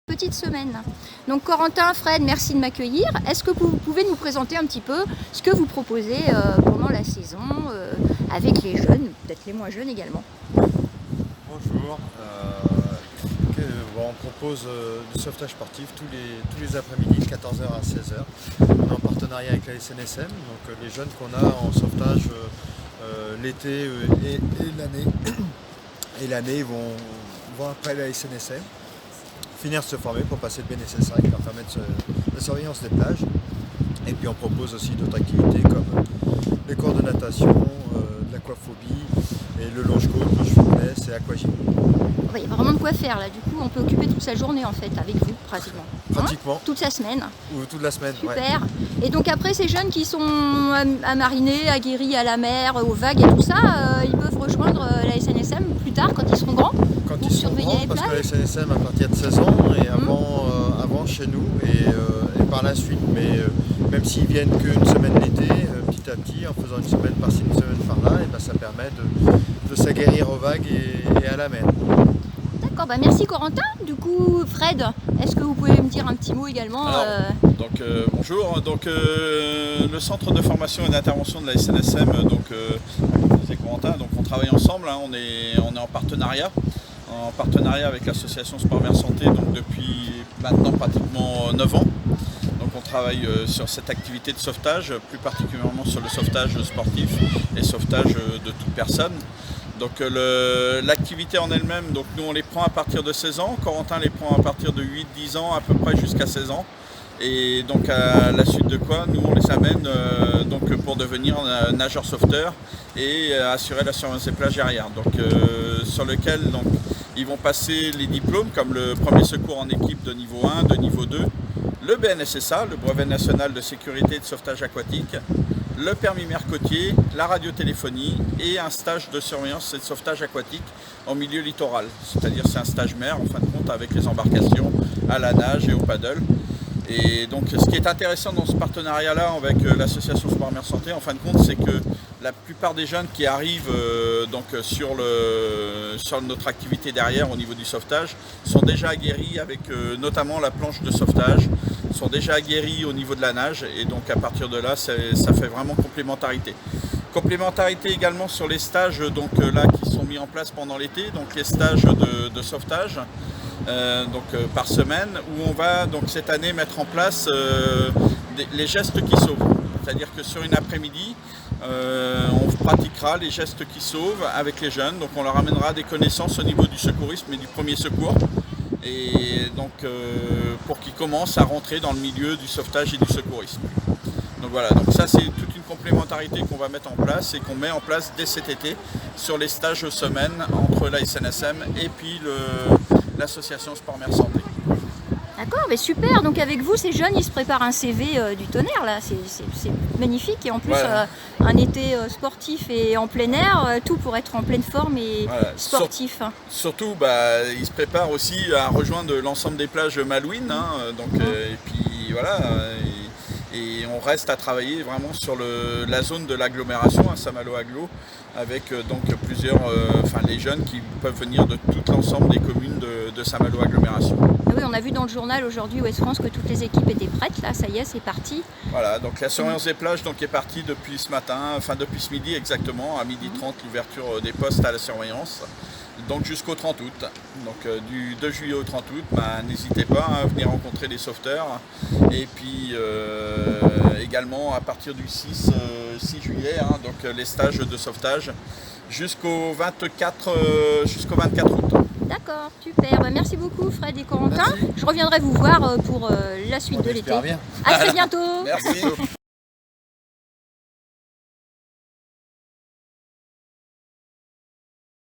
petite semaine. Donc Corentin, Fred, merci de m'accueillir. Est-ce que vous pouvez nous présenter un petit peu ce que vous proposez pendant la saison avec les jeunes, peut-être les moins jeunes également? Bonjour, on propose du sauvetage sportif tous les après-midi de 14h à 16h. On est en partenariat avec la SNSM, donc les jeunes qu'on a en sauvetage l'été et l'année. Et l'année, ils vont après la SNSM finir de se former pour passer le BNSS qui leur permettre la surveillance des plages. Et puis on propose aussi d'autres activités comme les cours de natation, de l'aquaphobie et le longe-côte, longe-fournaise et aquagym. Il y a vraiment de quoi faire là, du coup on peut occuper toute sa journée en fait avec vous pratiquement. Pratiquement. Toute sa semaine. Ou toute la semaine. Super. Ouais. Et donc après ces jeunes qui sont à mariner, aguerris à la mer, aux vagues et tout ça, ils peuvent rejoindre la SNSM plus tard quand ils seront grands? Quand ils seront grands, parce que la SNSM à partir de 16 ans et avant chez nous et par la suite. Mais même s'ils viennent qu'une semaine l'été, petit à petit, en faisant une semaine par-ci, une semaine par-là, et ça permet de s'aguerrir aux vagues et à la mer. D'accord, merci Corentin. Du coup, Fred, est-ce que vous pouvez me dire un petit mot également? Bonjour, le centre de formation et d'intervention de la SNSM, c'est Corentin, donc on travaille ensemble, on est en partenariat avec l'association Sport Mer Santé depuis maintenant pratiquement 9 ans. Donc on travaille sur cette activité de sauvetage, plus particulièrement sur le sauvetage sportif et sauvetage de toute personne. Donc l'activité en elle-même, nous on les prend à partir de 16 ans, Corentin les prend à partir de 8-10 ans à peu près jusqu'à 16 ans. Et donc à la suite de quoi, nous on les amène pour devenir nageurs sauveteurs et assurer la surveillance des plages aériennes. Sur lequel ils vont passer les diplômes comme le premier secours en équipe de niveau 1, de niveau 2, le BNSSA, le brevet national de sécurité et de sauvetage aquatique, le permis mer côtier, la radiotéléphonie et un stage de surveillance et de sauvetage aquatique en milieu littoral. C'est-à-dire c'est un stage mer en fin de compte avec les embarcations à la nage et au paddle. Et donc ce qui est intéressant dans ce partenariat-là avec l'association Sport Mer Santé, en fin de compte, c'est que la plupart des jeunes qui arrivent sur notre activité derrière au niveau du sauvetage sont déjà aguerris avec notamment la planche de sauvetage, sont déjà aguerris au niveau de la nage et donc à partir de là ça fait vraiment complémentarité. Complémentarité également sur les stages qui sont mis en place pendant l'été, donc les stages de sauvetage. Par semaine, où on va cette année mettre en place les gestes qui sauvent. C'est-à-dire que sur une après-midi, on pratiquera les gestes qui sauvent avec les jeunes. Donc on leur amènera des connaissances au niveau du secourisme et du premier secours. Et pour qu'ils commencent à rentrer dans le milieu du sauvetage et du secourisme. Donc voilà, ça c'est toute une complémentarité qu'on va mettre en place et qu'on met en place dès cet été sur les stages semaine entre la SNSM et puis l'association Sport Mer Santé. D'accord, mais super, donc avec vous ces jeunes ils se préparent un CV du tonnerre là, c'est magnifique et en plus un été sportif et en plein air, tout pour être en pleine forme et sportif. Surtout ils se préparent aussi à rejoindre l'ensemble des plages Malouines, et puis voilà. Et on reste à travailler vraiment sur la zone de l'agglomération, Saint-Malo-Agglo, avec plusieurs, les jeunes qui peuvent venir de tout l'ensemble des communes de Saint-Malo-Agglomération. Ah oui, on a vu dans le journal aujourd'hui Ouest France que toutes les équipes étaient prêtes, là ça y est, c'est parti. Voilà, donc la surveillance des plages est partie depuis ce matin, depuis ce midi exactement, à 12h30 l'ouverture des postes à la surveillance. Donc jusqu'au 30 août, du 2 juillet au 30 août, n'hésitez pas à venir rencontrer les sauveteurs. Et puis également à partir du 6 juillet, les stages de sauvetage jusqu'au 24 août. D'accord, super. Merci beaucoup Fred et Corentin. Merci. Je reviendrai vous voir pour la suite de l'été. Bien. À très bientôt. Merci.